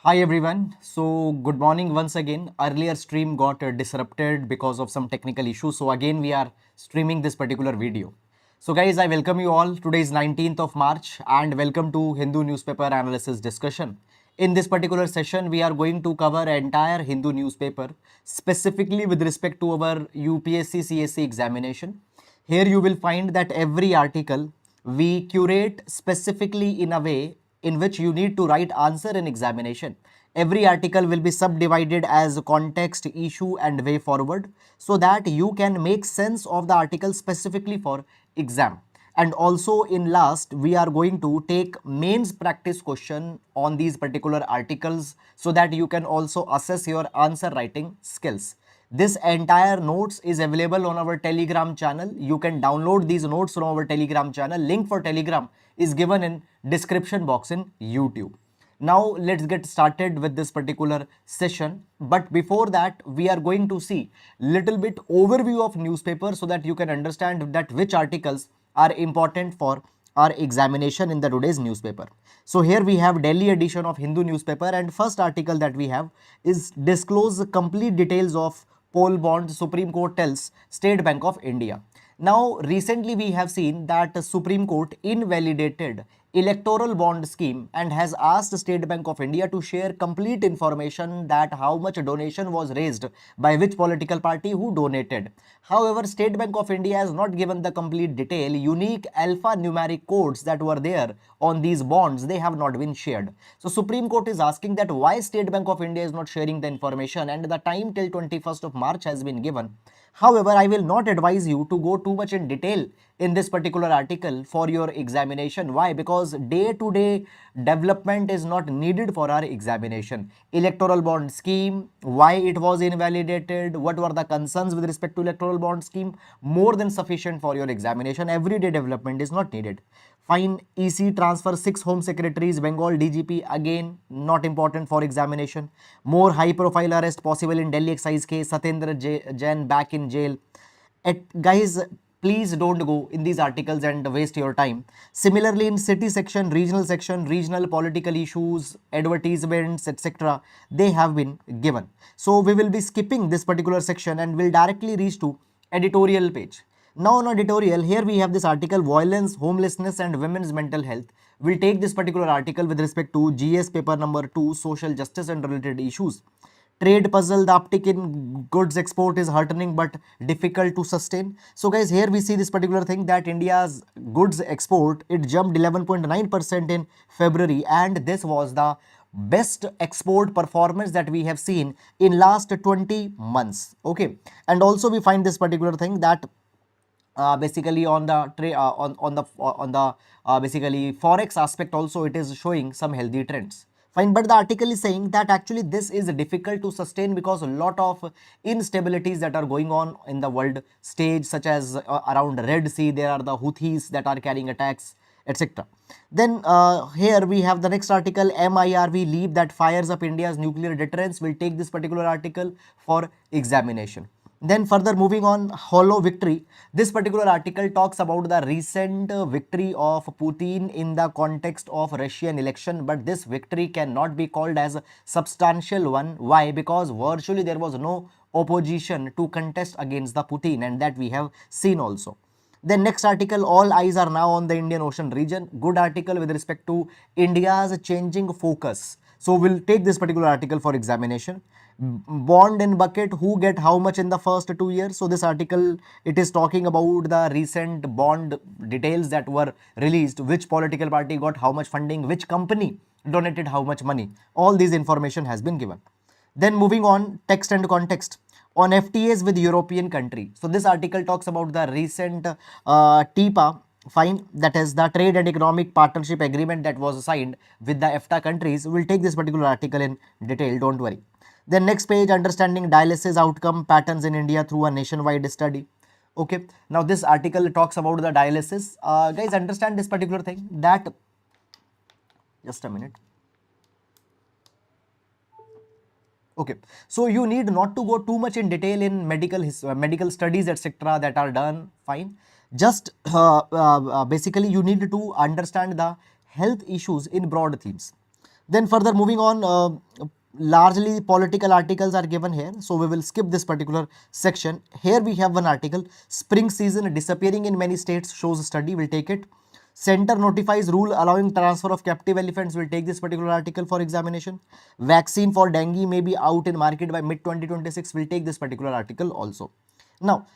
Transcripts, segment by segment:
Hi everyone. So good morning once again. Earlier stream got disrupted because of some technical issues. So again we are streaming this particular video. So guys, I welcome you all. Today is 19th of March and welcome to Hindu newspaper analysis discussion. In this particular session, we are going to cover entire Hindu newspaper specifically with respect to our UPSC CSE examination. Here you will find that every article we curate specifically in a way in which you need to write answer in examination. Every article will be subdivided as context, issue and way forward so that you can make sense of the article specifically for exam. And also in last, we are going to take mains practice question on these particular articles so that you can also assess your answer writing skills. This entire notes is available on our Telegram channel. You can download these notes from our Telegram channel. Link for Telegram is given in description box in YouTube. Now let's get started with this particular session. But before that, we are going to see little bit overview of newspaper so that you can understand that which articles are important for our examination in the today's newspaper. So here we have Delhi edition of Hindu newspaper, and first article that we have is disclose complete details of poll bond. Supreme Court tells State Bank of India. Now recently we have seen that Supreme Court invalidated electoral bond scheme and has asked State Bank of India to share complete information that how much donation was raised by which political party who donated. However, State Bank of India has not given the complete detail. Unique alphanumeric codes that were there on these bonds, they have not been shared. So Supreme Court is asking that why State Bank of India is not sharing the information, and the time till 21st of March has been given. However, I will not advise you to go too much in detail in this particular article for your examination. Why? Because day-to-day development is not needed for our examination. Electoral bond scheme, why it was invalidated, what were the concerns with respect to electoral bond scheme, more than sufficient for your examination. Everyday development is not needed. Fine, EC transfer 6 home secretaries, Bengal DGP, again not important for examination. More high profile arrest possible in Delhi excise case, Satyendra Jain back in jail. Guys, please don't go in these articles and waste your time. Similarly, in city section, regional political issues, advertisements, etc., they have been given. So we will be skipping this particular section and will directly reach to editorial page. Now on editorial, here we have this article, violence, homelessness and women's mental health. We'll take this particular article with respect to GS paper number 2, social justice and related issues. Trade puzzle, the uptick in goods export is heartening but difficult to sustain. So guys, here we see this particular thing that India's goods export, it jumped 11.9% in February, and this was the best export performance that we have seen in last 20 months. Okay, and also we find this particular thing that basically on the basically forex aspect also it is showing some healthy trends. Fine, but the article is saying that actually this is difficult to sustain because a lot of instabilities that are going on in the world stage, such as around Red Sea, there are the Houthis that are carrying attacks, etc. Then here we have the next article, MIRV leap that fires up India's nuclear deterrence. We'll take this particular article for examination. Then further moving on, hollow victory. This particular article talks about the recent victory of Putin in the context of Russian election, but this victory cannot be called as a substantial one. Why? Because virtually there was no opposition to contest against the Putin, and that we have seen also. Then next article, all eyes are now on the Indian Ocean region. Good article with respect to India's changing focus. So we'll take this particular article for examination. Bond and bucket, who get how much in the first 2 years. So this article, it is talking about the recent bond details that were released, which political party got how much funding, which company donated how much money. All these information has been given. Then moving on, text and context on FTAs with European country. So this article talks about the recent TIPA, fine, that is the trade and economic partnership agreement that was signed with the EFTA countries. We'll take this particular article in detail, don't worry. Then next page, understanding dialysis outcome patterns in India through a nationwide study. Okay, now this article talks about the dialysis. Guys, understand this particular thing that, just a minute. Okay, so you need not to go too much in detail in medical studies, etc., that are done. Fine, just basically you need to understand the health issues in broad themes. Then further moving on, largely political articles are given here, so we will skip this particular section. Here we have one article, spring season disappearing in many states shows study, will take it. Center notifies rule allowing transfer of captive elephants, will take this particular article for examination. Vaccine for dengue may be out in market by mid 2026, will take this particular article also. Now,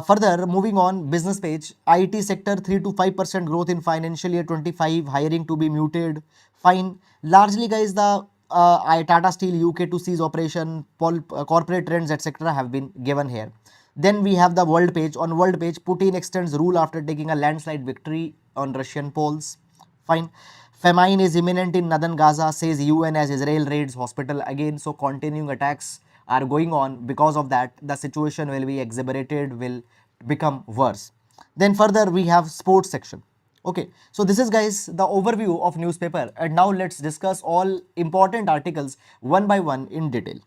further moving on, business page, IT sector 3 to 5% growth in financial year 25, hiring to be muted. Fine. Largely, guys, the Tata Steel UK to cease operation, corporate trends, etc. have been given here. Then we have the world page. On world page, Putin extends rule after taking a landslide victory on Russian polls. Fine. Famine is imminent in northern Gaza, says UN as Israel raids hospital again. So continuing attacks are going on. Because of that, the situation will be exacerbated, will become worse. Then further we have sports section. Okay, so this is, guys, the overview of newspaper, and now let's discuss all important articles one by one in detail.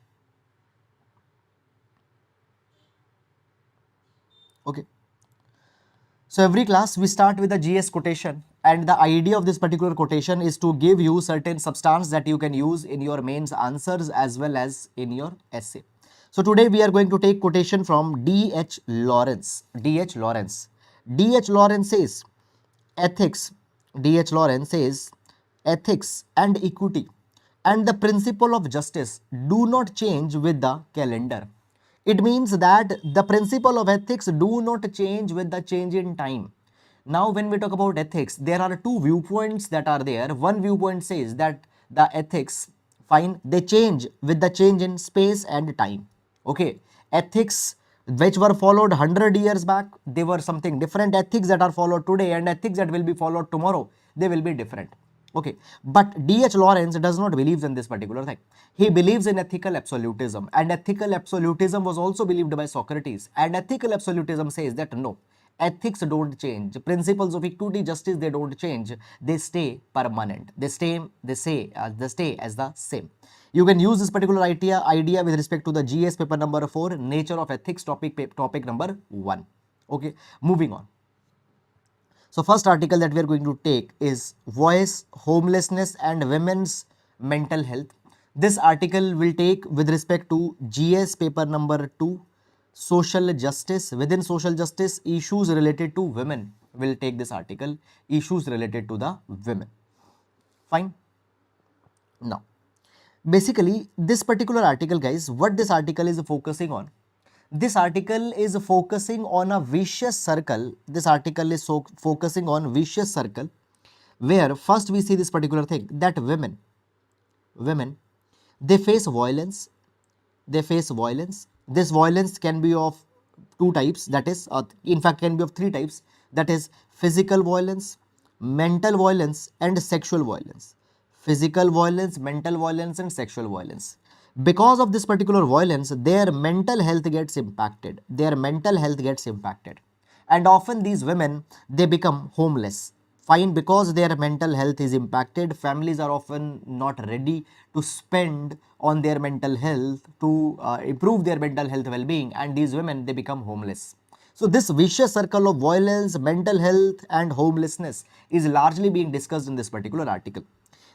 Okay. So every class we start with a GS quotation, and the idea of this particular quotation is to give you certain substance that you can use in your mains answers as well as in your essay. So today we are going to take quotation from D.H. Lawrence. D.H. Lawrence. D.H. Lawrence says, ethics, D.H. Lawrence says, ethics and equity and the principle of justice do not change with the calendar. It means that the principle of ethics do not change with the change in time. Now, when we talk about ethics, there are two viewpoints that are there. One viewpoint says that the ethics, fine, they change with the change in space and time. Okay, ethics which were followed 100 years back, they were something different. Ethics that are followed today and ethics that will be followed tomorrow, they will be different. Okay, but D.H. Lawrence does not believe in this particular thing. He believes in ethical absolutism, and ethical absolutism was also believed by Socrates. And ethical absolutism says that no, ethics don't change. Principles of equity, justice, they don't change. They stay permanent. They stay as the same. You can use this particular idea with respect to the GS paper number 4, nature of ethics, topic number 1. Okay, moving on. So first article that we are going to take is voice, homelessness and women's mental health. This article will take with respect to GS paper number 2, social justice. Within social justice, issues related to women will take this article, issues related to the women. Fine. Now, basically this particular article, guys, what this article is focusing on, this article is focusing on a vicious circle. This article is focusing on vicious circle, where first we see this particular thing, that women, they face violence. This violence can be of two types, that is, in fact can be of three types, that is physical violence, mental violence and sexual violence. Physical violence, mental violence and sexual violence. Because of this particular violence, their mental health gets impacted. And often these women, they become homeless. Fine, because their mental health is impacted, families are often not ready to spend on their mental health to improve their mental health well-being, and these women, they become homeless. So this vicious circle of violence, mental health and homelessness is largely being discussed in this particular article.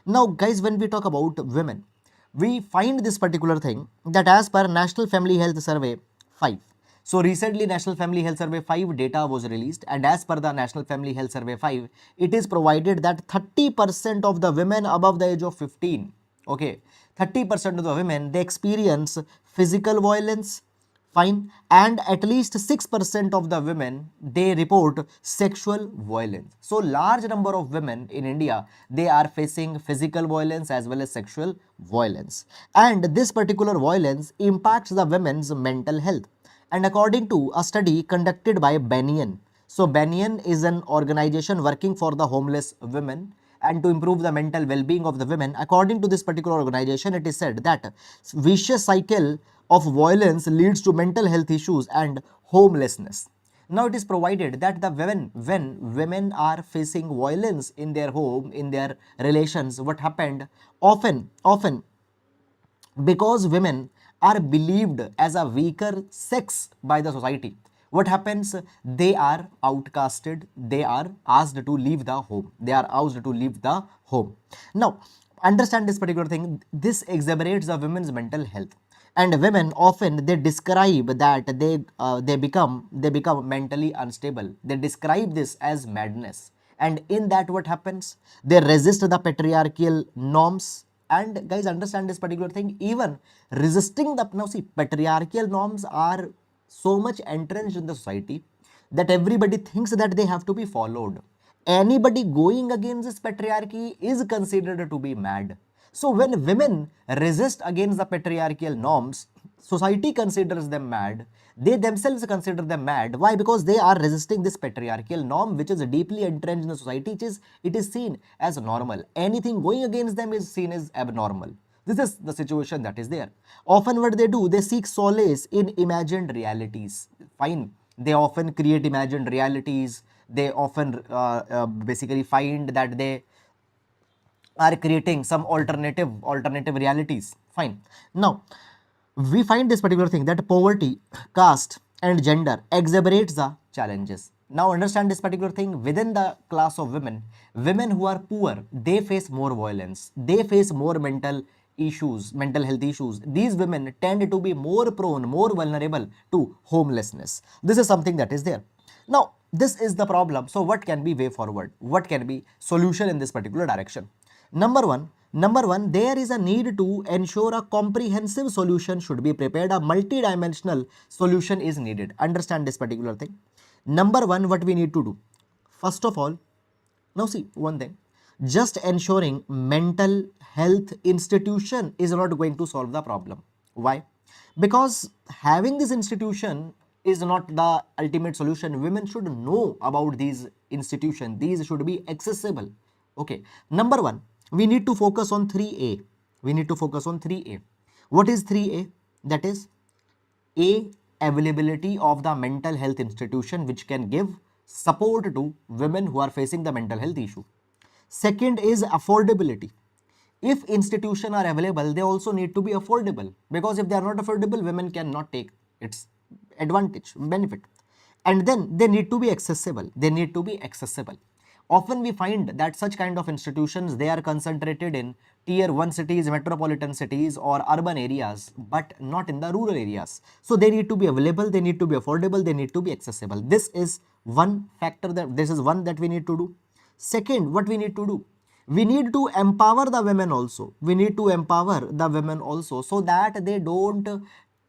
Now, guys, when we talk about women, we find this particular thing, that as per National Family Health Survey 5. So recently National Family Health Survey 5 data was released, and as per the National Family Health Survey 5, it is provided that 30% of the women above the age of 15, okay, 30% of the women, they experience physical violence, fine, and at least 6% of the women, they report sexual violence. So large number of women in India, they are facing physical violence as well as sexual violence, and this particular violence impacts the women's mental health. And according to a study conducted by Banyan, so Banyan is an organization working for the homeless women and to improve the mental well-being of the women. According to this particular organization, it is said that vicious cycle of violence leads to mental health issues and homelessness. Now it is provided that the when women are facing violence in their home, in their relations, what happened, often because women are believed as a weaker sex by the society, what happens, they are outcasted, they are asked to leave the home, now Understand this particular thing. This exacerbates the women's mental health, and women often they describe that they become mentally unstable. They describe this as madness, and in that what happens, they resist the patriarchal norms. And guys, understand this particular thing. Even resisting the, now see, patriarchal norms are so much entrenched in the society that everybody thinks that they have to be followed. Anybody going against this patriarchy is considered to be mad. So when women resist against the patriarchal norms, society considers them mad. They themselves consider them mad. Why? Because they are resisting this patriarchal norm, which is deeply entrenched in the society. It is seen as normal. Anything going against them is seen as abnormal. This is the situation that is there. Often what they do, they seek solace in imagined realities. Fine. They often create imagined realities. They often basically find that they are creating some alternative realities. Fine. Now, we find this particular thing that poverty, caste, and gender exacerbates the challenges. Now, understand this particular thing. Within the class of women, women who are poor, they face more violence. They face more mental health issues. These women tend to be more prone, more vulnerable to homelessness. This is something that is there. Now, this is the problem. So, what can be way forward? What can be solution in this particular direction? Number one, there is a need to ensure a comprehensive solution should be prepared. A multi-dimensional solution is needed. Understand this particular thing. Number one, what we need to do? First of all, now see one thing, just ensuring mental health institution is not going to solve the problem. Why? Because having this institution is not the ultimate solution. Women should know about these institutions. These should be accessible. Okay. Number one, we need to focus on 3A. We need to focus on 3A. What is 3A? That is A, availability of the mental health institution which can give support to women who are facing the mental health issue. Second is affordability. If institutions are available, they also need to be affordable, because if they are not affordable, women cannot take its advantage, benefit. And then they need to be accessible. They need to be accessible. Often we find that such kind of institutions, they are concentrated in tier 1 cities, metropolitan cities or urban areas, but not in the rural areas. So they need to be available, they need to be affordable, they need to be accessible. This is one factor, that we need to do. Second, what we need to do? We need to empower the women also. We need to empower the women also, so that they don't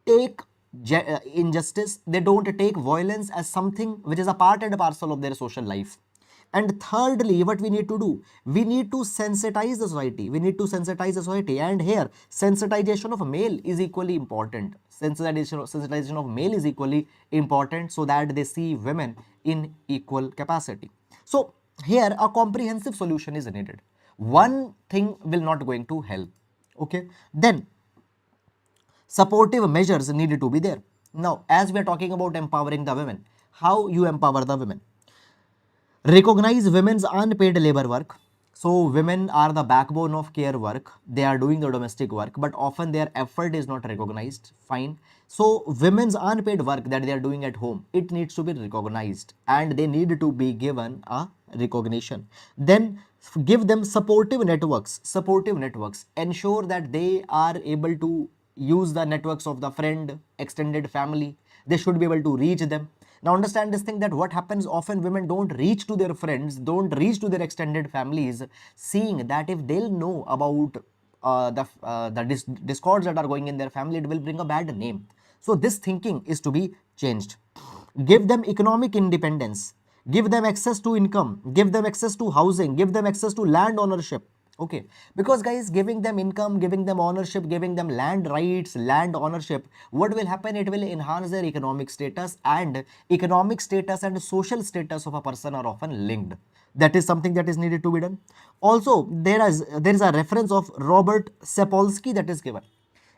take injustice, they don't take violence as something which is a part and a parcel of their social life. And thirdly, what we need to do? We need to sensitize the society. We need to sensitize the society. And here, sensitization of male is equally important. Sensitization of male is equally important, so that they see women in equal capacity. So here, a comprehensive solution is needed. One thing will not going to help. Okay. Then supportive measures needed to be there. Now, as we are talking about empowering the women, how you empower the women? Recognize women's unpaid labor work. So women are the backbone of care work. They are doing the domestic work, but often their effort is not recognized. Fine. So women's unpaid work that they are doing at home, it needs to be recognized, and they need to be given a recognition. Then give them supportive networks. Supportive networks. Ensure that they are able to use the networks of the friend, extended family. They should be able to reach them. Now understand this thing, that what happens, often women don't reach to their friends, don't reach to their extended families, seeing that if they'll know about the discords that are going in their family, it will bring a bad name. So this thinking is to be changed. Give them economic independence. Give them access to income. Give them access to housing. Give them access to land ownership. Okay, because guys, giving them income, giving them ownership, giving them land rights, land ownership, what will happen? It will enhance their economic status, and economic status and social status of a person are often linked. That is something that is needed to be done. Also, there is a reference of Robert Sapolsky that is given.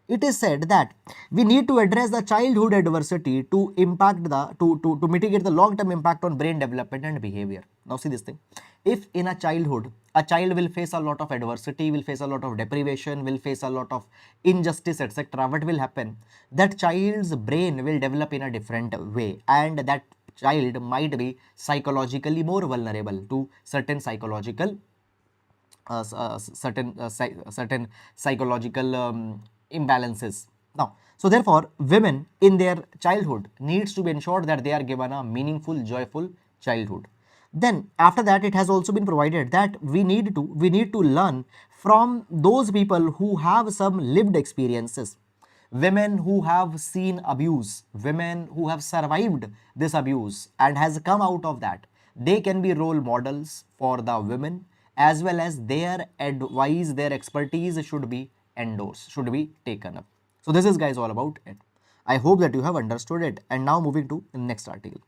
It is said that we need to address the childhood adversity to mitigate the long-term impact on brain development and behavior. Now see this thing. If in a childhood, a child will face a lot of adversity, will face a lot of deprivation, will face a lot of injustice, etc., what will happen? That child's brain will develop in a different way, and that child might be psychologically more vulnerable to certain psychological certain psychological imbalances. Now, so therefore, women in their childhood needs to be ensured that they are given a meaningful, joyful childhood. Then after that, it has also been provided that we need to learn from those people who have some lived experiences, women who have seen abuse, women who have survived this abuse and has come out of that. They can be role models for the women, as well as their advice, their expertise should be endorsed, should be taken up. So this is guys all about it. I hope that you have understood it. And now moving to the next article.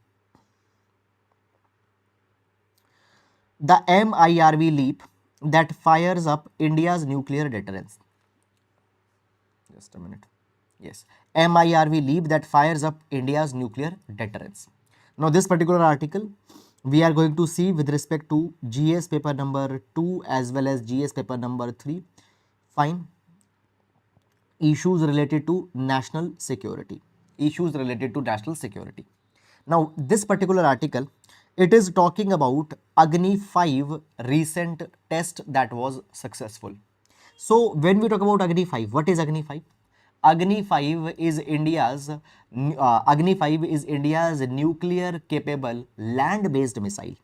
The MIRV leap that fires up India's nuclear deterrence. Just a minute. Yes, MIRV leap that fires up India's nuclear deterrence. Now, this particular article we are going to see with respect to GS paper number 2 as well as GS paper number 3. Fine. Issues related to national security. Issues related to national security. Now, this particular article, it is talking about Agni 5 recent test that was successful. So, when we talk about Agni 5, what is Agni 5? Agni 5 is India's nuclear capable land based missile.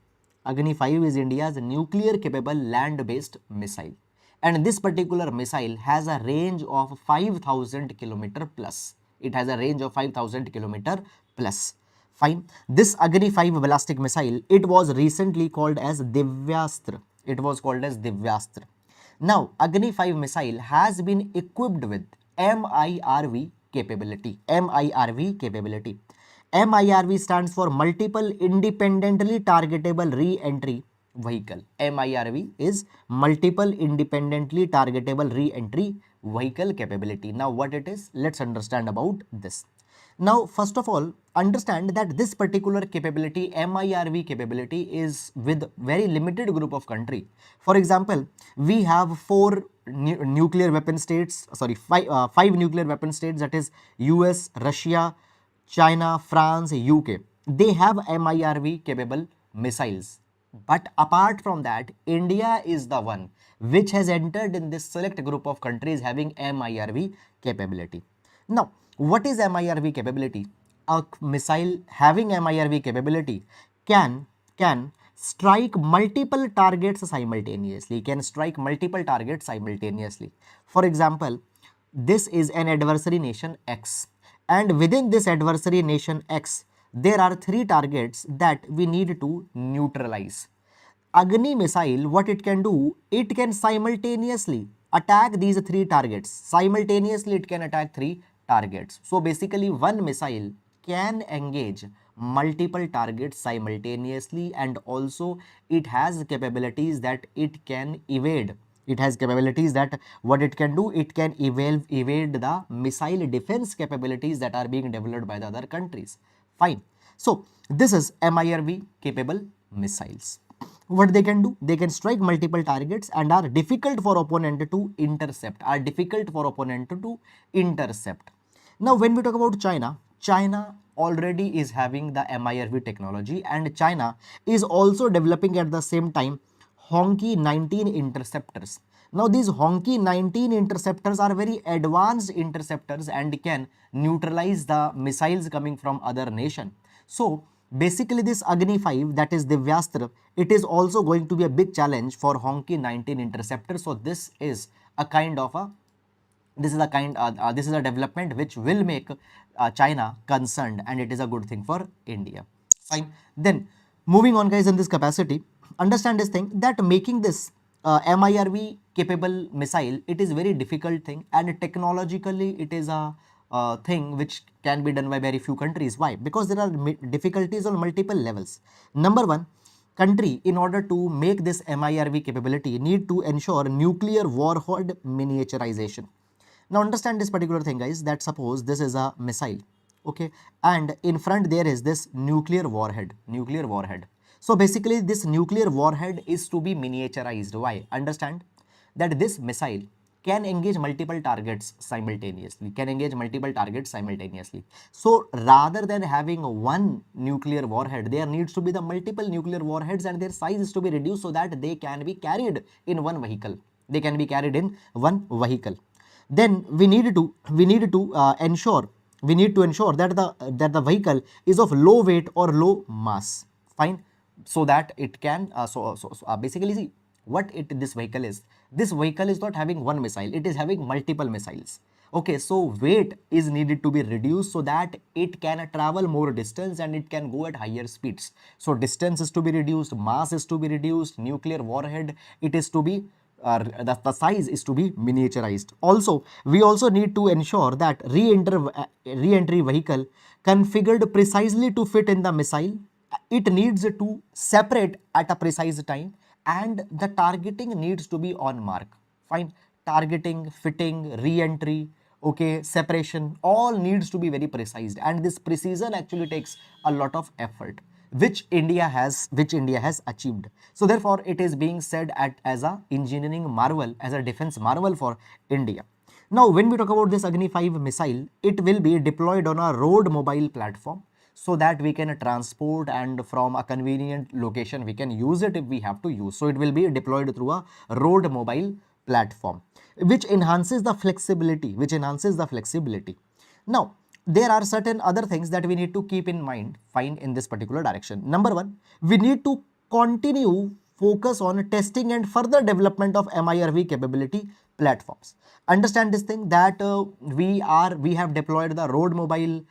Agni 5 is India's nuclear capable land based missile, and this particular missile has a range of 5,000 kilometer plus. It has a range of 5,000 kilometer plus. Fine. This Agni 5 ballistic missile, it was recently called as Divyastra. It was called as Divyastra. Now, Agni 5 missile has been equipped with MIRV capability. MIRV capability. MIRV stands for Multiple Independently Targetable Re-Entry Vehicle. MIRV is Multiple Independently Targetable Re-Entry Vehicle capability. Now, what it is? Let's understand about this. Now, first of all, understand that this particular capability, MIRV capability, is with very limited group of country. For example, we have five nuclear weapon states, that is US, Russia, China, France, UK. They have MIRV capable missiles. But apart from that, India is the one which has entered in this select group of countries having MIRV capability. Now, what is MIRV capability? A missile having MIRV capability can strike multiple targets simultaneously. For example, this is an adversary nation X, and within this adversary nation X, there are 3 targets that we need to neutralize. Agni missile, what it can do, it can simultaneously attack these 3 targets. Simultaneously, it can attack 3 targets. So basically, one missile can engage multiple targets simultaneously, and also it has capabilities that it can evade. It has capabilities that what it can do, it can evade the missile defense capabilities that are being developed by the other countries. Fine. So this is MIRV capable missiles. What they can do, they can strike multiple targets and are difficult for opponent to intercept. Now, when we talk about China, China already is having the MIRV technology, and China is also developing at the same time Honky 19 interceptors. Now, these Honky 19 interceptors are very advanced interceptors and can neutralize the missiles coming from other nation. So basically, this Agni 5, that is Divyastra, it is also going to be a big challenge for Honky 19 interceptor. So this is a kind of a this is a development which will make China concerned, and it is a good thing for India. Fine. Then moving on, guys, in this capacity, understand this thing that making this MIRV capable missile, it is very difficult thing, and technologically it is a thing which can be done by very few countries. Why? Because there are difficulties on multiple levels. Number one, country, in order to make this MIRV capability, need to ensure nuclear warhead miniaturization. Now understand this particular thing, guys, that suppose this is a missile, okay, and in front there is this nuclear warhead. So basically this nuclear warhead is to be miniaturized. Why? Understand that this missile can engage multiple targets simultaneously, So rather than having one nuclear warhead, there needs to be the multiple nuclear warheads and their size is to be reduced so that they can be carried in one vehicle. Then we need to ensure that the vehicle is of low weight or low mass. Fine. So that it can basically see what this vehicle is. This vehicle is not having one missile, it is having multiple missiles. Okay, so weight is needed to be reduced so that it can travel more distance and it can go at higher speeds. So distance is to be reduced, mass is to be reduced, nuclear warhead, it is to be the size is to be miniaturized. Also, we also need to ensure that re-entry vehicle configured precisely to fit in the missile. It needs to separate at a precise time and the targeting needs to be on mark. Fine. Targeting, fitting, re-entry, okay, separation, all needs to be very precise, and this precision actually takes a lot of effort, which India has achieved. So therefore it is being said as a engineering marvel, as a defense marvel for India. Now when we talk about this Agni 5 missile, it will be deployed on a road mobile platform so that we can transport, and from a convenient location we can use it if we have to use. So it will be deployed through a road mobile platform, which enhances the flexibility, Now there are certain other things that we need to keep in mind, fine, in this particular direction. Number one, we need to continue focus on testing and further development of MIRV capability platforms. Understand this thing that we have deployed the road mobile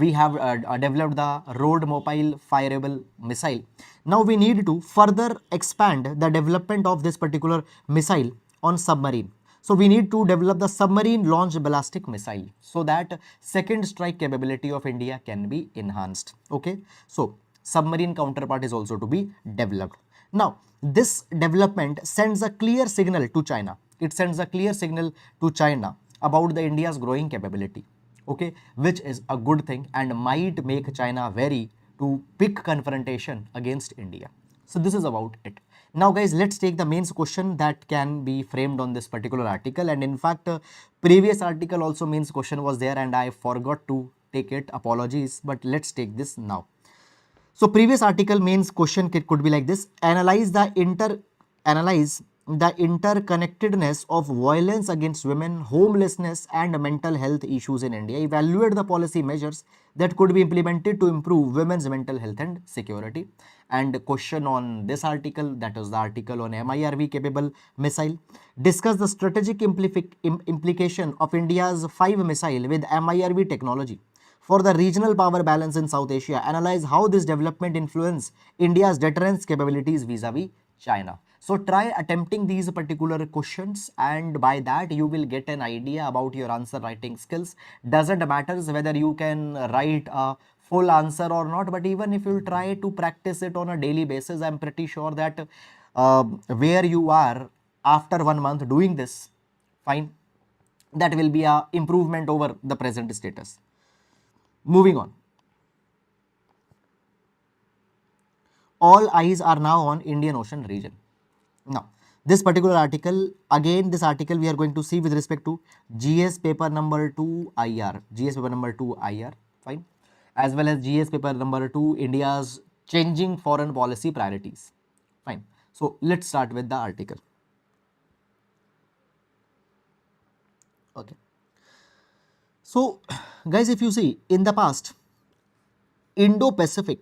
we have developed the road mobile fireable missile. Now we need to further expand the development of this particular missile on submarine. So we need to develop the submarine launch ballistic missile so that second strike capability of India can be enhanced. Okay, so submarine counterpart is also to be developed. Now this development sends a clear signal to China. It sends a clear signal to China about the India's growing capability. Okay, which is a good thing and might make China wary to pick confrontation against India. So this is about it. Now guys, let's take the main question that can be framed on this particular article, and in fact previous article also mains question was there and I forgot to take it, apologies, but let's take this now. So previous article mains question could be like this: analyze the interconnectedness of violence against women, homelessness and mental health issues in India. Evaluate the policy measures that could be implemented to improve women's mental health and security. And question on this article, that is the article on MIRV capable missile. Discuss the strategic implication of India's 5 missile with MIRV technology for the regional power balance in South Asia. Analyze how this development influence India's deterrence capabilities vis-a-vis China. So try attempting these particular questions and by that you will get an idea about your answer writing skills. Doesn't matter whether you can write a full answer or not, but even if you try to practice it on a daily basis, I'm pretty sure that where you are after 1 month doing this, fine, that will be a improvement over the present status. Moving on. All eyes are now on Indian Ocean region. Now, this particular article, again this article we are going to see with respect to GS paper number 2 IR, fine, as well as GS paper number 2 India's changing foreign policy priorities, fine. So let's start with the article. Okay. So guys, if you see in the past, Indo-Pacific,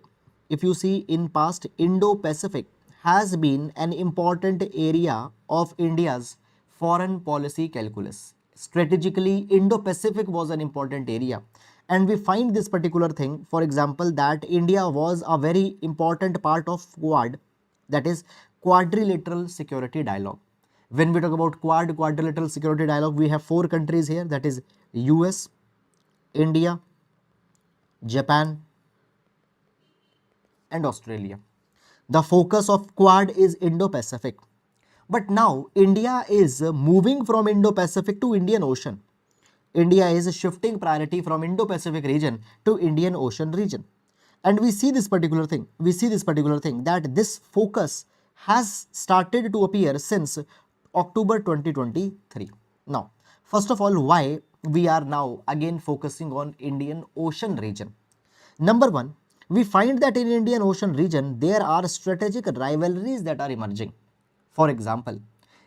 Indo-Pacific has been an important area of India's foreign policy calculus. Strategically, Indo-Pacific was an important area, and we find this particular thing, for example, that India was a very important part of Quad, that is quadrilateral security dialogue. When we talk about quadrilateral security dialogue, we have 4 countries here, that is US, India, Japan and Australia. The focus of Quad is Indo-Pacific. But now India is moving from Indo-Pacific to Indian Ocean. India is shifting priority from Indo-Pacific region to Indian Ocean region. And we see this particular thing, that this focus has started to appear since October 2023. Now, first of all, why we are now again focusing on Indian Ocean region? Number one, we find that in Indian Ocean region, there are strategic rivalries that are emerging. For example,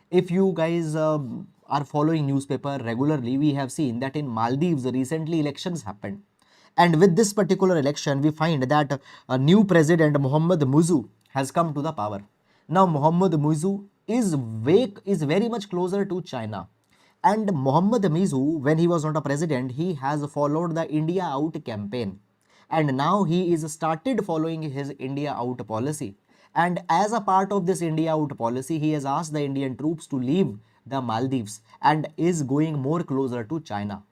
if you guys are following newspaper regularly, we have seen that in Maldives recently elections happened. And with this particular election, we find that a new president, Mohammad Muzu, has come to the power. Now, Mohammad Muzu is very much closer to China. And Mohammad Muzu, when he was not a president, he has followed the India Out campaign. And now he is started following his India Out policy. And as a part of this India Out policy, he has asked the Indian troops to leave the Maldives and is going more closer to China.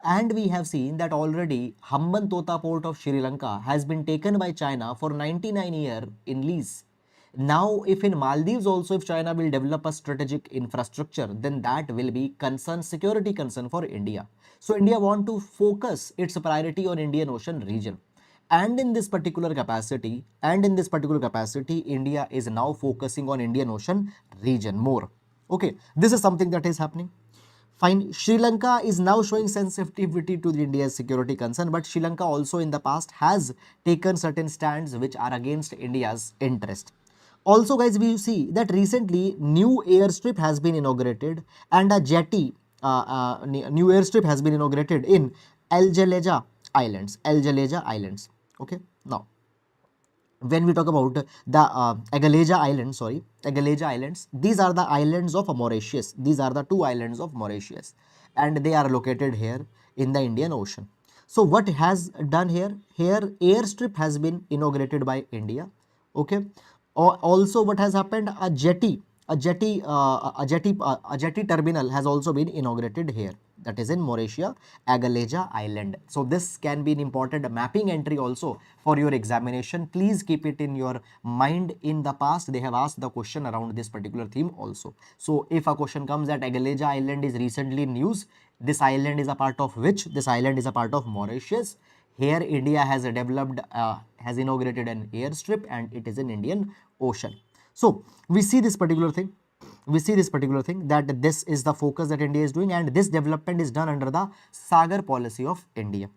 And we have seen that already Hambantota port of Sri Lanka has been taken by China for 99 years in lease. Now, if in Maldives also, if China will develop a strategic infrastructure, then that will be concern, security concern for India. So India want to focus its priority on Indian Ocean region. And in this particular capacity, India is now focusing on Indian Ocean region more. Okay, this is something that is happening. Fine, Sri Lanka is now showing sensitivity to the India's security concern, but Sri Lanka also in the past has taken certain stands which are against India's interest. Also, guys, we see that recently new airstrip has been inaugurated and a jetty, new airstrip has been inaugurated in Al Jaleja Islands. Okay, now when we talk about the Agalaja Islands, these are the islands of Mauritius. These are the two islands of Mauritius, and they are located here in the Indian Ocean. So what has done here? Here airstrip has been inaugurated by India. Okay. Also, what has happened? A jetty terminal has also been inaugurated here. That is in Mauritius, Agalaja Island. So this can be an important mapping entry also for your examination. Please keep it in your mind. In the past, they have asked the question around this particular theme also. So if a question comes that Agalaja Island is recently in news, this island is a part of which? This island is a part of Mauritius. Here India has developed, has inaugurated an airstrip and it is in Indian Ocean. So we see this particular thing. That this is the focus that India is doing, and this development is done under the Sagar policy of India.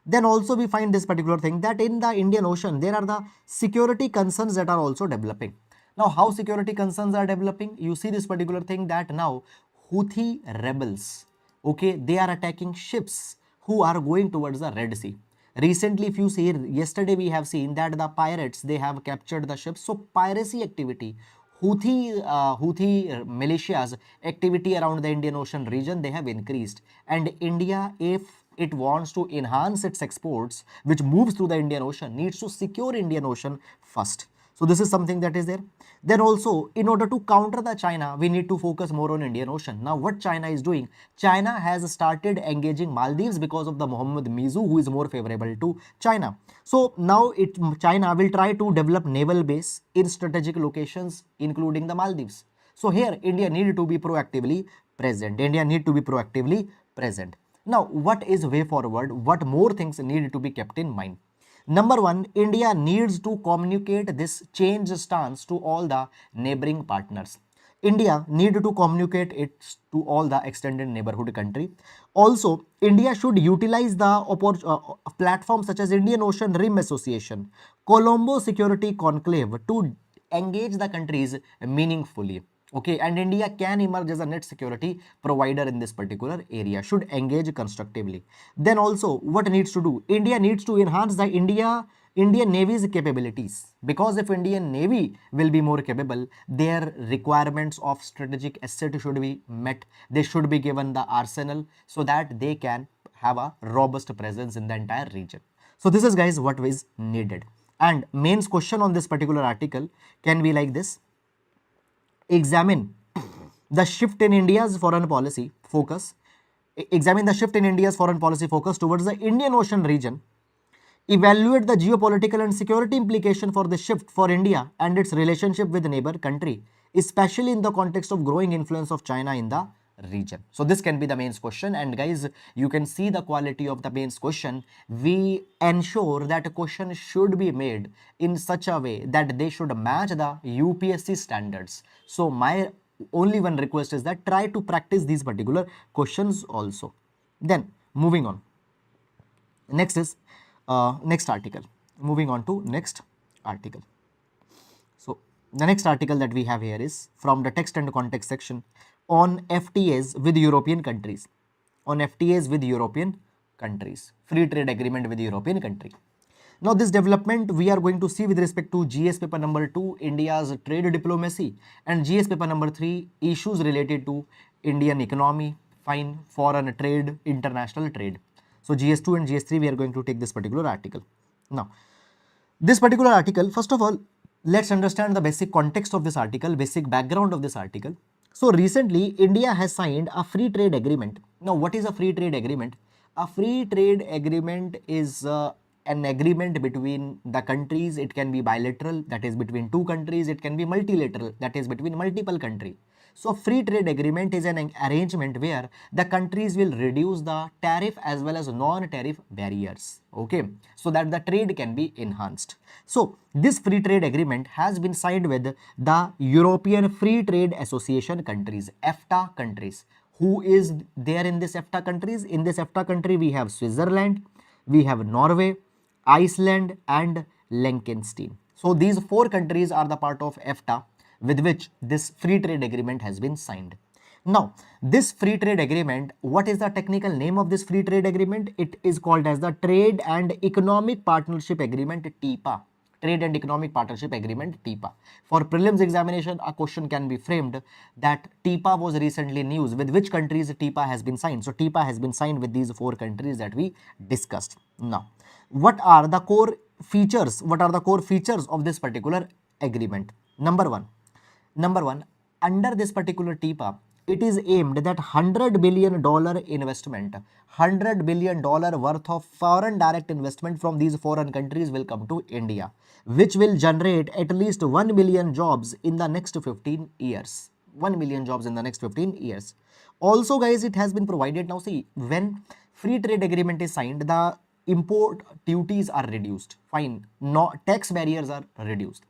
Then also we find this particular thing that in the Indian Ocean, there are the security concerns that are also developing. Now, how security concerns are developing? You see this particular thing that now Houthi rebels, okay, they are attacking ships who are going towards the Red Sea. Recently, if you see, yesterday we have seen that the pirates, they have captured the ships. So piracy activity, Houthi militias activity around the Indian Ocean region, they have increased. And India, if it wants to enhance its exports, which moves through the Indian Ocean, needs to secure Indian Ocean first. So this is something that is there. Then also, in order to counter the China, we need to focus more on Indian Ocean. Now, what China is doing? China has started engaging Maldives because of the Mohammad Mizu, who is more favorable to China. So now China will try to develop naval base in strategic locations, including the Maldives. So here, India need to be proactively present. Now, what is way forward? What more things need to be kept in mind? Number one, India needs to communicate this change stance to all the neighboring partners. India need to communicate it to all the extended neighborhood country. Also, India should utilize the platforms such as Indian Ocean Rim Association, Colombo Security Conclave to engage the countries meaningfully. Okay, and India can emerge as a net security provider in this particular area, should engage constructively. Then also, what needs to do? India needs to enhance the Indian Navy's capabilities, because if Indian Navy will be more capable, their requirements of strategic asset should be met. They should be given the arsenal so that they can have a robust presence in the entire region. So this is, guys, what is needed. And mains question on this particular article can be like this. Examine the shift in India's foreign policy focus. Examine the shift in India's foreign policy focus towards the Indian Ocean region. Evaluate the geopolitical and security implication for the shift for India and its relationship with the neighbor country, especially in the context of growing influence of China in the region. So this can be the mains question, and guys, you can see the quality of the mains question. We ensure that a question should be made in such a way that they should match the UPSC standards. So my only one request is that try to practice these particular questions also. Then moving on. Next is next article. Moving on to next article. So the next article that we have here is from the text and context section on FTAs with European countries. On FTAs with European countries. Free trade agreement with European country. Now this development we are going to see with respect to GS paper number 2, India's trade diplomacy, and GS paper number 3, issues related to Indian economy, fine, foreign trade, international trade. So GS2 and GS3 we are going to take this particular article. Now this particular article, first of all, let's understand the basic context of this article, basic background of this article. So recently India has signed a free trade agreement. Now what is a free trade agreement? A free trade agreement is an agreement between the countries. It can be bilateral, that is between two countries. It can be multilateral, that is between multiple countries. So free trade agreement is an arrangement where the countries will reduce the tariff as well as non-tariff barriers, okay, so that the trade can be enhanced. So this free trade agreement has been signed with the European Free Trade Association countries, FTA countries. Who is there in this FTA countries? In this FTA country we have Switzerland, we have Norway, Iceland and Liechtenstein. So these four countries are the part of FTA with which this free trade agreement has been signed. Now this free trade agreement, what is the technical name of this free trade agreement? It is called as the Trade and Economic Partnership Agreement, TIPA. Trade and Economic Partnership Agreement, TIPA. For prelims examination, a question can be framed that TIPA was recently news. With which countries TIPA has been signed? So TIPA has been signed with these four countries that we discussed. Now what are the core features? What are the core features of this particular agreement? Number one, under this particular TIPA, it is aimed that $100 billion investment, $100 billion worth of foreign direct investment from these foreign countries will come to India, which will generate at least 1 million jobs in the next 15 years. 1 million jobs in the next 15 years. Also guys, it has been provided, now see, when free trade agreement is signed, the import duties are reduced, fine, no tax barriers are reduced.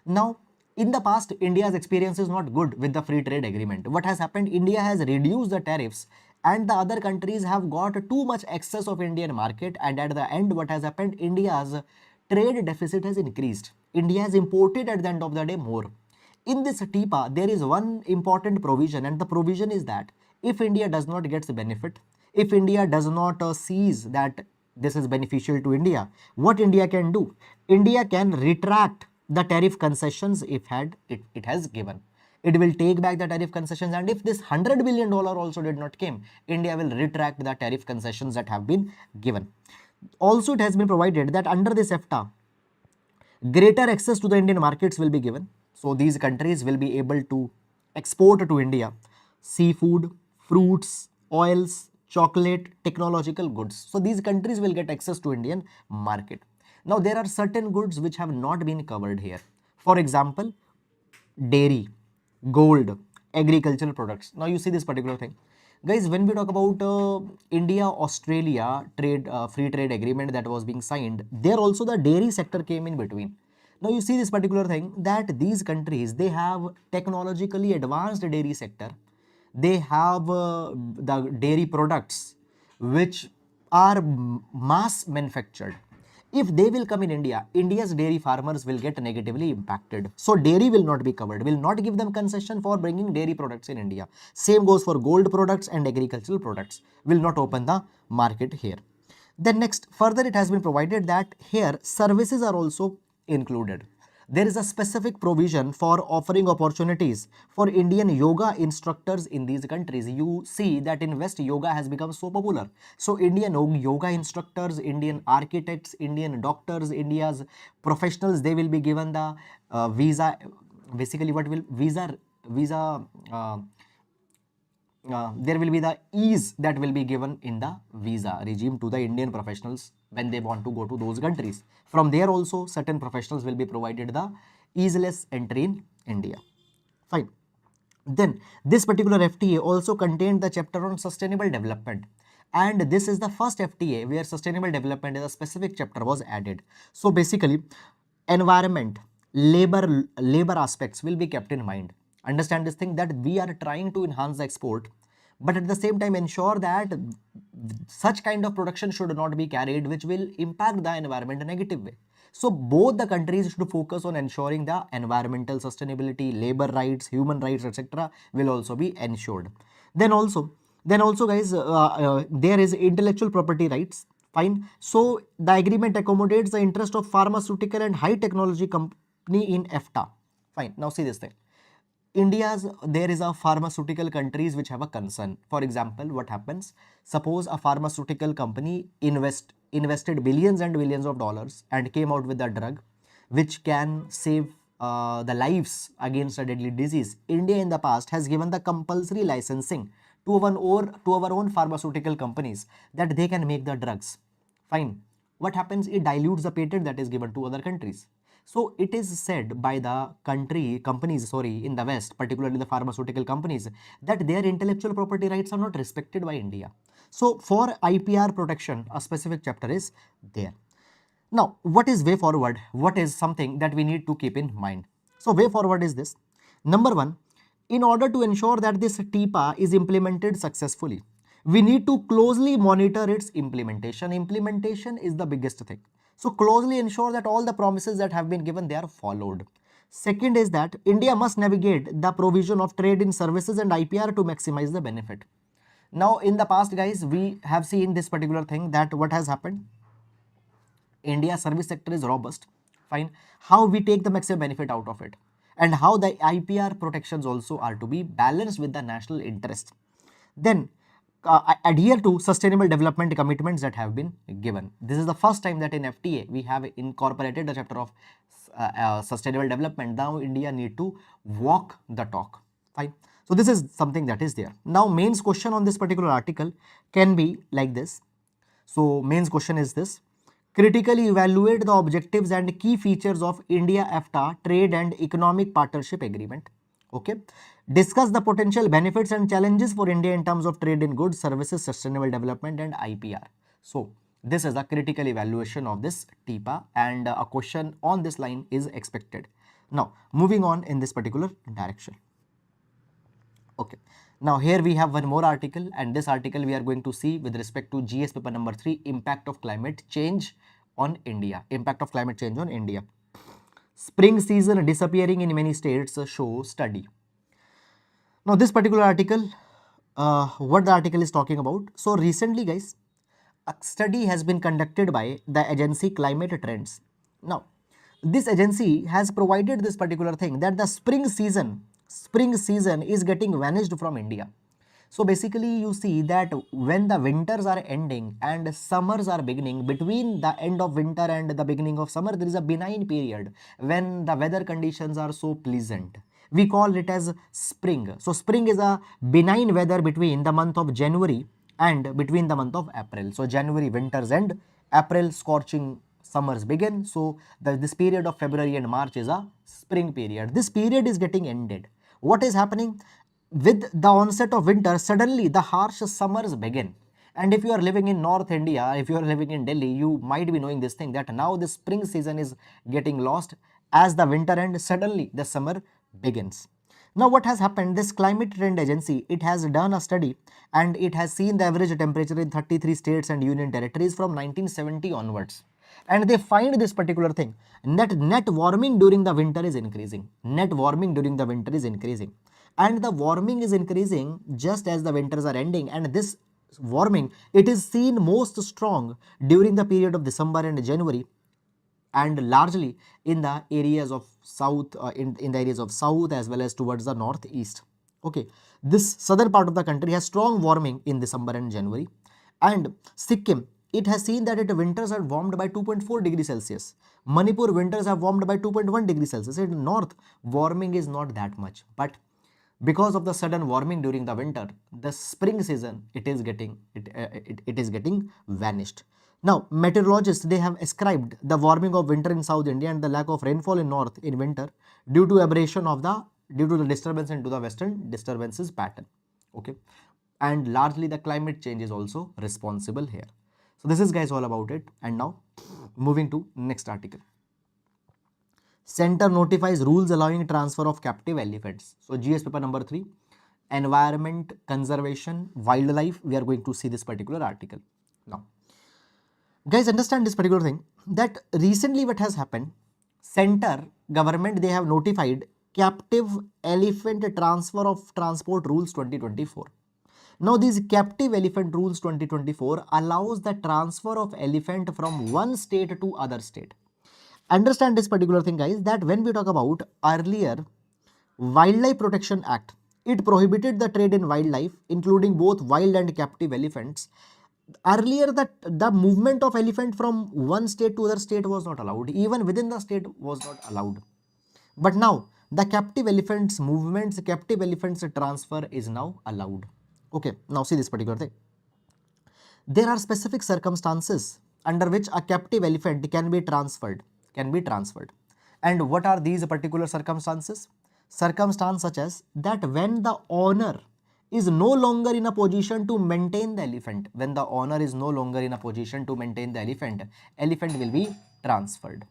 Now in the past, India's experience is not good with the free trade agreement. What has happened? India has reduced the tariffs and the other countries have got too much excess of Indian market, and at the end what has happened? India's trade deficit has increased. India has imported at the end of the day more. In this TIPA, there is one important provision, and the provision is that if India does not get the benefit, if India does not sees that this is beneficial to India, what India can do? India can retract the tariff concessions if it has given. It will take back the tariff concessions, and if this $100 billion also did not came, India will retract the tariff concessions that have been given. Also, it has been provided that under this FTA, greater access to the Indian markets will be given. So these countries will be able to export to India seafood, fruits, oils, chocolate, technological goods. So these countries will get access to Indian market. Now there are certain goods which have not been covered here. For example, dairy, gold, agricultural products. Now you see this particular thing. Guys, when we talk about India-Australia trade free trade agreement that was being signed, there also the dairy sector came in between. Now you see this particular thing that these countries, they have technologically advanced dairy sector. They have the dairy products which are mass manufactured. If they will come in India, India's dairy farmers will get negatively impacted. So dairy will not be covered, will not give them concession for bringing dairy products in India. Same goes for gold products and agricultural products, will not open the market here. Then next, further it has been provided that here services are also included. There is a specific provision for offering opportunities for Indian yoga instructors in these countries. You see that in West, yoga has become so popular. So Indian yoga instructors, Indian architects, Indian doctors, India's professionals, they will be given the visa. Basically, what will visa there will be the ease that will be given in the visa regime to the Indian professionals when they want to go to those countries. From there also certain professionals will be provided the easeless entry in India. Fine. Then this particular FTA also contained the chapter on sustainable development, and this is the first FTA where sustainable development as a specific chapter was added. So basically environment, labor aspects will be kept in mind. Understand this thing, that we are trying to enhance the export, but at the same time ensure that such kind of production should not be carried which will impact the environment in a negative way. So both the countries should focus on ensuring the environmental sustainability, labor rights, human rights, etc. will also be ensured. Then also guys, there is intellectual property rights. Fine. So the agreement accommodates the interest of pharmaceutical and high technology company in FTA. Fine. Now see this thing. There is a pharmaceutical countries which have a concern. For example, what happens? Suppose a pharmaceutical company invested billions and billions of dollars and came out with a drug which can save the lives against a deadly disease. India in the past has given the compulsory licensing to our own pharmaceutical companies that they can make the drugs. Fine. What happens? It dilutes the patent that is given to other countries. So it is said by the companies in the West, particularly the pharmaceutical companies, that their intellectual property rights are not respected by India. So for IPR protection, a specific chapter is there. Now, what is way forward? What is something that we need to keep in mind? So way forward is this. Number one, in order to ensure that this TIPA is implemented successfully, we need to closely monitor its implementation. Implementation is the biggest thing. So closely ensure that all the promises that have been given, they are followed. Second is that India must navigate the provision of trade in services and IPR to maximize the benefit. Now in the past guys, we have seen this particular thing, that what has happened? India service sector is robust. Fine. How we take the maximum benefit out of it, and how the IPR protections also are to be balanced with the national interest. Then adhere to sustainable development commitments that have been given. This is the first time that in FTA we have incorporated a chapter of sustainable development. Now India need to walk the talk. Fine. So this is something that is there. Now mains question on this particular article can be like this. So mains question is this: critically evaluate the objectives and key features of India FTA Trade and Economic Partnership Agreement. Okay. Discuss the potential benefits and challenges for India in terms of trade in goods, services, sustainable development and IPR. So this is a critical evaluation of this TIPA, and a question on this line is expected. Now moving on in this particular direction. Okay. Now here we have one more article, and this article we are going to see with respect to GS paper number 3, impact of climate change on India. Impact of climate change on India. Spring season disappearing in many states show study. Now this particular article, what the article is talking about. So recently guys, a study has been conducted by the agency Climate Trends. Now this agency has provided this particular thing, that the spring season is getting vanished from India. So basically you see that when the winters are ending and summers are beginning, between the end of winter and the beginning of summer, there is a benign period when the weather conditions are so pleasant. We call it as spring. So spring is a benign weather between the month of January and between the month of April. So January winters end, April scorching summers begin. So this period of February and March is a spring period. This period is getting ended. What is happening? With the onset of winter, suddenly the harsh summers begin. And if you are living in North India, if you are living in Delhi, you might be knowing this thing, that now the spring season is getting lost. As the winter ends, suddenly the summer begins. Now what has happened? This climate trend agency, it has done a study, and it has seen the average temperature in 33 states and union territories from 1970 onwards. And they find this particular thing, that net warming during the winter is increasing. Net warming during the winter is increasing. And the warming is increasing just as the winters are ending, and this warming, it is seen most strong during the period of December and January, and largely in the areas of south, in the areas of south as well as towards the northeast. Okay, this southern part of the country has strong warming in December and January. And Sikkim, it has seen that its winters are warmed by 2.4 degrees Celsius. Manipur winters have warmed by 2.1 degrees Celsius. In north, warming is not that much, but because of the sudden warming during the winter, the spring season, it is getting vanished. Now meteorologists, they have ascribed the warming of winter in South India and the lack of rainfall in north in winter due to the disturbance into the western disturbances pattern. Okay, and largely the climate change is also responsible here. So this is guys all about it. And now moving to next article. Center notifies rules allowing transfer of captive elephants. So GS paper number 3, environment, conservation, wildlife. We are going to see this particular article. Now, guys, understand this particular thing, that recently what has happened, center government, they have notified captive elephant transfer of transport rules 2024. Now these captive elephant rules 2024 allows the transfer of elephant from one state to other state. Understand this particular thing, guys, that when we talk about earlier Wildlife Protection Act, it prohibited the trade in wildlife, including both wild and captive elephants. Earlier, that the movement of elephant from one state to other state was not allowed. Even within the state was not allowed. But now the captive elephants movements, captive elephants transfer is now allowed. Okay, now see this particular thing. There are specific circumstances under which a captive elephant can be transferred. And what are these particular circumstances? Circumstance such as that when the owner is no longer in a position to maintain the elephant. When the owner is no longer in a position to maintain the elephant, elephant will be transferred.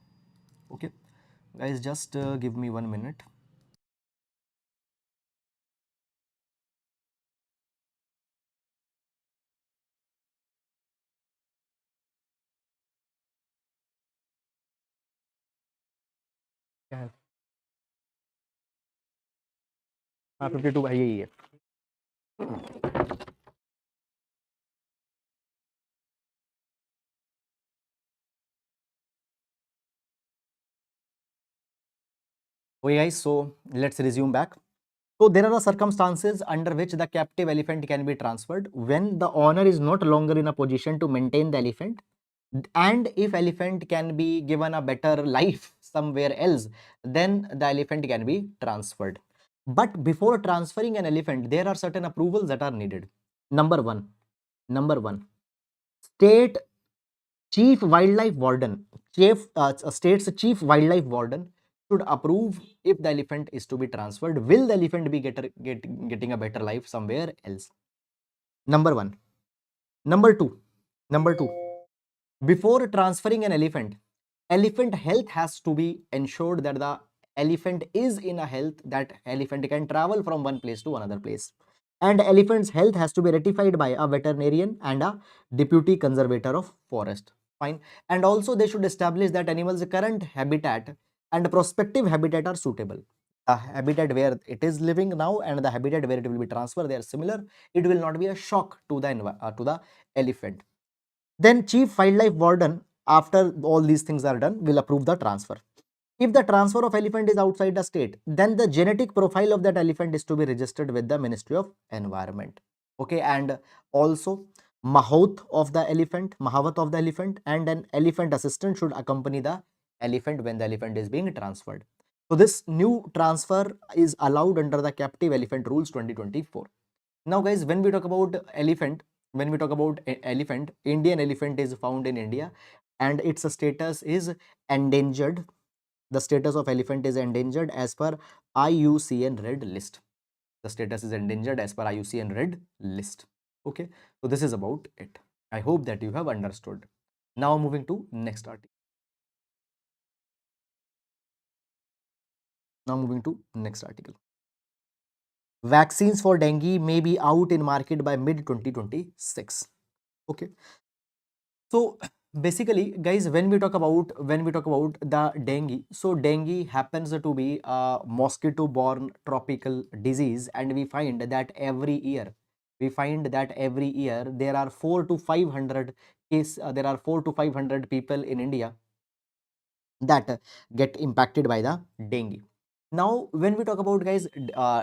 Okay, guys, just give me 1 minute. Yeah. 52 भाई यही है. Okay guys, so let's resume back. So there are the circumstances under which the captive elephant can be transferred when the owner is not longer in a position to maintain the elephant, and if elephant can be given a better life somewhere else, then the elephant can be transferred. But before transferring an elephant, there are certain approvals that are needed. Number one, state chief wildlife warden, state's chief wildlife warden should approve if the elephant is to be transferred. Will the elephant be getting a better life somewhere else? Number one. Number two, before transferring an elephant, elephant health has to be ensured, that the elephant is in a health that elephant can travel from one place to another place, and elephant's health has to be ratified by a veterinarian and a deputy conservator of forest. Fine. And also they should establish that animal's current habitat and prospective habitat are suitable. The habitat where it is living now and the habitat where it will be transferred, they are similar. It will not be a shock to the elephant. Then chief wildlife warden, after all these things are done, will approve the transfer. If the transfer of elephant is outside the state, then the genetic profile of that elephant is to be registered with the Ministry of Environment. Okay, and also mahavat of the elephant, and an elephant assistant should accompany the elephant when the elephant is being transferred. So this new transfer is allowed under the captive elephant rules 2024. Now guys, when we talk about elephant, Indian elephant is found in India and its status is endangered. The status of elephant is endangered as per IUCN red list. The status is endangered as per IUCN red list. Okay, so this is about it. I hope that you have understood. Now moving to next article. Vaccines for dengue may be out in market by mid 2026. Okay. So basically, guys, when we talk about the dengue, so dengue happens to be a mosquito-borne tropical disease, and we find that every year, there are 4 to 500 people in India that get impacted by the dengue. Now, when we talk about, guys,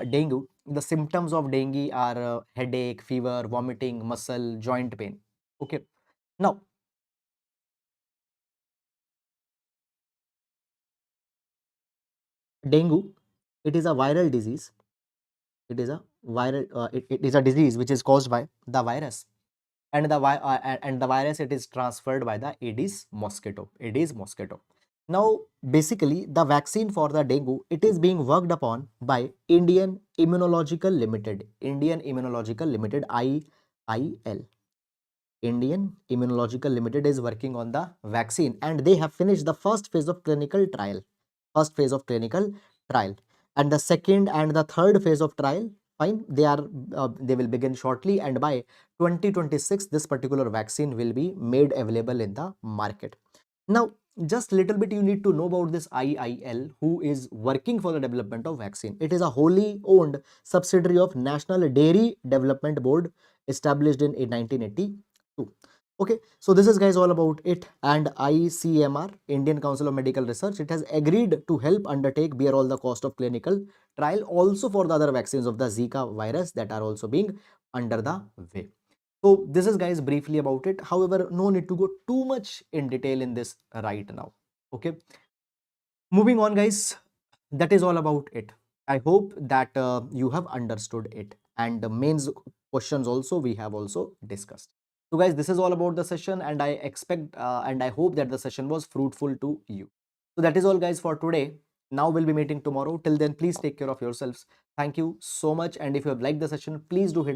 dengue, the symptoms of dengue are headache, fever, vomiting, muscle, joint pain. Okay. Now, dengue, it is a viral disease. It is a disease which is caused by the virus, and the virus, it is transferred by the Aedes mosquito. Now, basically, the vaccine for the dengue, it is being worked upon by Indian Immunological Limited, IIL. Indian Immunological Limited is working on the vaccine, and they have finished the first phase of clinical trial. first phase of clinical trial, and the second and the third phase of trial, fine, they will begin shortly, and by 2026 this particular vaccine will be made available in the market. Now, just little bit you need to know about this IIL, who is working for the development of vaccine. It is a wholly owned subsidiary of National Dairy Development Board, established in 1982. Okay, so this is guys all about it. And ICMR, Indian Council of Medical Research, it has agreed to help undertake, bear all the cost of clinical trial also for the other vaccines of the Zika virus that are also being under the way. So this is guys briefly about it. However, no need to go too much in detail in this right now. Okay. Moving on, guys. That is all about it. I hope that you have understood it. And the mains questions also we have also discussed. So guys, this is all about the session, and I expect and I hope that the session was fruitful to you. So that is all guys for today. Now we'll be meeting tomorrow. Till then, please take care of yourselves. Thank you so much. And if you have liked the session, please do hit the